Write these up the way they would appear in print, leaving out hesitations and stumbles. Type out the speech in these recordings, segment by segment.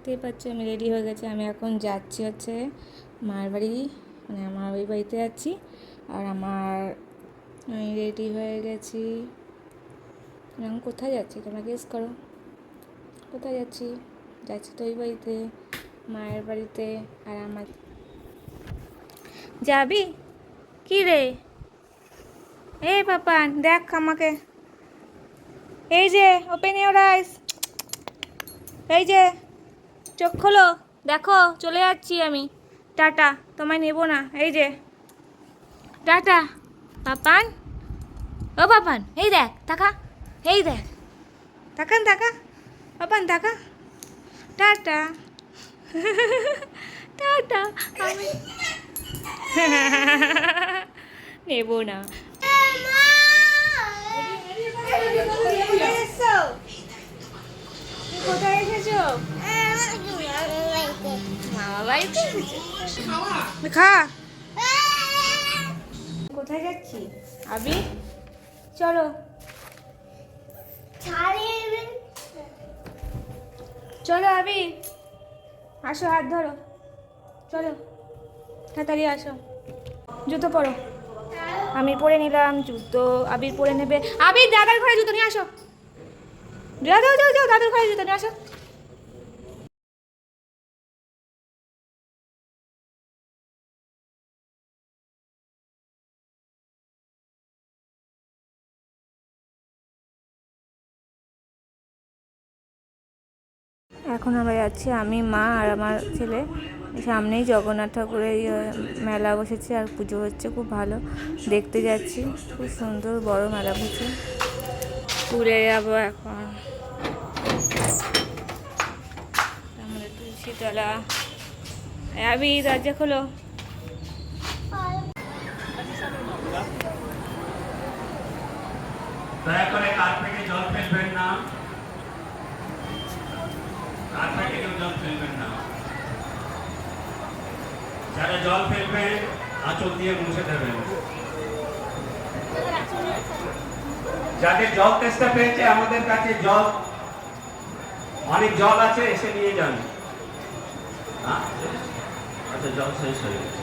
দেখতেই পাচ্ছ আমি রেডি হয়ে গেছি। আমি এখন যাচ্ছি হচ্ছে মায়ের বাড়ি, মানে আমার ওই বাড়িতে যাচ্ছি। আর আমি রেডি হয়ে গেছি। আমি কোথায় যাচ্ছি তোমরা গেস করো? কোথায় যাচ্ছি? যাচ্ছি তো ওই বাড়িতে, মায়ের বাড়িতে। আর আমার যাবি কি রে? এই পাপান দেখ আমাকে, এই যে ওপেন ইওর আইস, এই যে চোখ খোলো, দেখো চলে যাচ্ছি আমি। টাটা, তোমায় নেবো না। এই যে টাটা পাপান। ও পাপান এই দেখ তাকা, এই দেখ তাকান, তাকা পাপান তাকা। টাটা টাটা, আমি নেবো না। কোথায় এসেছো? মামা বাড়িতে খা। কোথায় যাচ্ছি আবি? চলো চলো আবি, আসো হাত ধরো, চলো তাড়াতাড়ি আসো। জুতো পরো। আমি পরে নিলাম জুতো, আবির পরে নেবে। আবির দাদার ঘরে জুতো নিয়ে আসো, যাও যাও যাও যাও, দাদার ঘরে জুতো নিয়ে আসো। এখন আমরা যাচ্ছি, আমি, মা আর আমার ছেলে। সামনেই জগন্নাথ ঠাকুরের মেলা বসেছে আর পুজো হচ্ছে, খুব ভালো দেখতে যাচ্ছি। খুব সুন্দর বড় মেলা বসেছে। ঘুরে যাবো এখন আমাদের তুলসীতলা। আবি দরজা খোলো। দয়া করে কার্পেটে জল ফেলবেন না, কার্পেটে কেউ জল ফেলবেন না। যারা জল ফেলবেন আঁচল দিয়ে মুছে দেবেন। যাদের জল তেষ্টা পেয়েছে আমাদের কাছে জল, অনেক জল আছে, এসে নিয়ে যান। আচ্ছা জল শেষ হয়ে গেছে,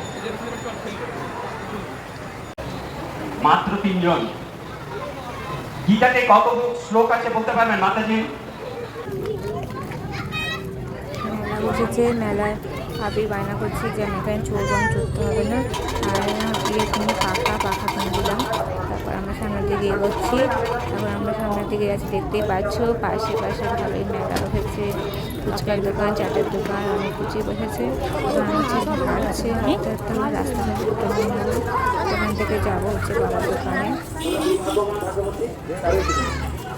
মাত্র 3 জন। গীতাতে কত শ্লোক আছে বলতে পারবেন মাতাজি? মেলা বসেছে, মেলায় আবির বায়না করছি যে আমি এখানে চোরবন চড়তে হবে না। আর দিয়ে কিনে পাখা কিনে দিলাম। তারপর আমরা সামনের দিকে এগোচ্ছি। তারপর আমরা সামনের দিকে যাচ্ছি, দেখতেই পাচ্ছ পাশে ভালোই মেলা বসেছে। ফুচকার দোকান, চাটের দোকান, অনেক কিছুই বসেছে। হচ্ছে রাস্তা ওখান থেকে যাবো হচ্ছে বাবার দোকানে।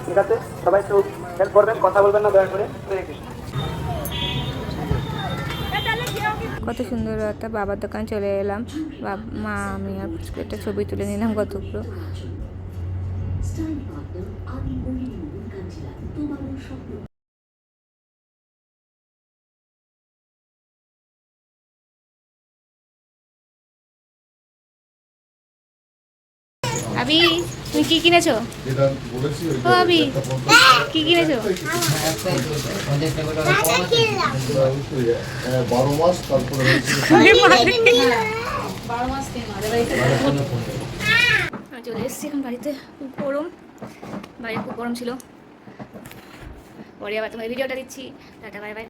ঠিক আছে, সবাই একটু হেল্প করবেন, কথা বলবেন না দয়া করে। কত সুন্দর একটা বাবার দোকান চলে এলাম। মা, আমি আর একটা ছবি তুলে নিলাম কতগুলো। আবি তুমি কি কিনেছো? ও আবি কি কিনেছো? 12 মাস, তারপরে চলে এসেছি এখন বাড়িতে। খুব গরম, বাইরে খুব গরম ছিল। পরে আবার তোমার ভিডিওটা দিচ্ছি। Tata, bye bye.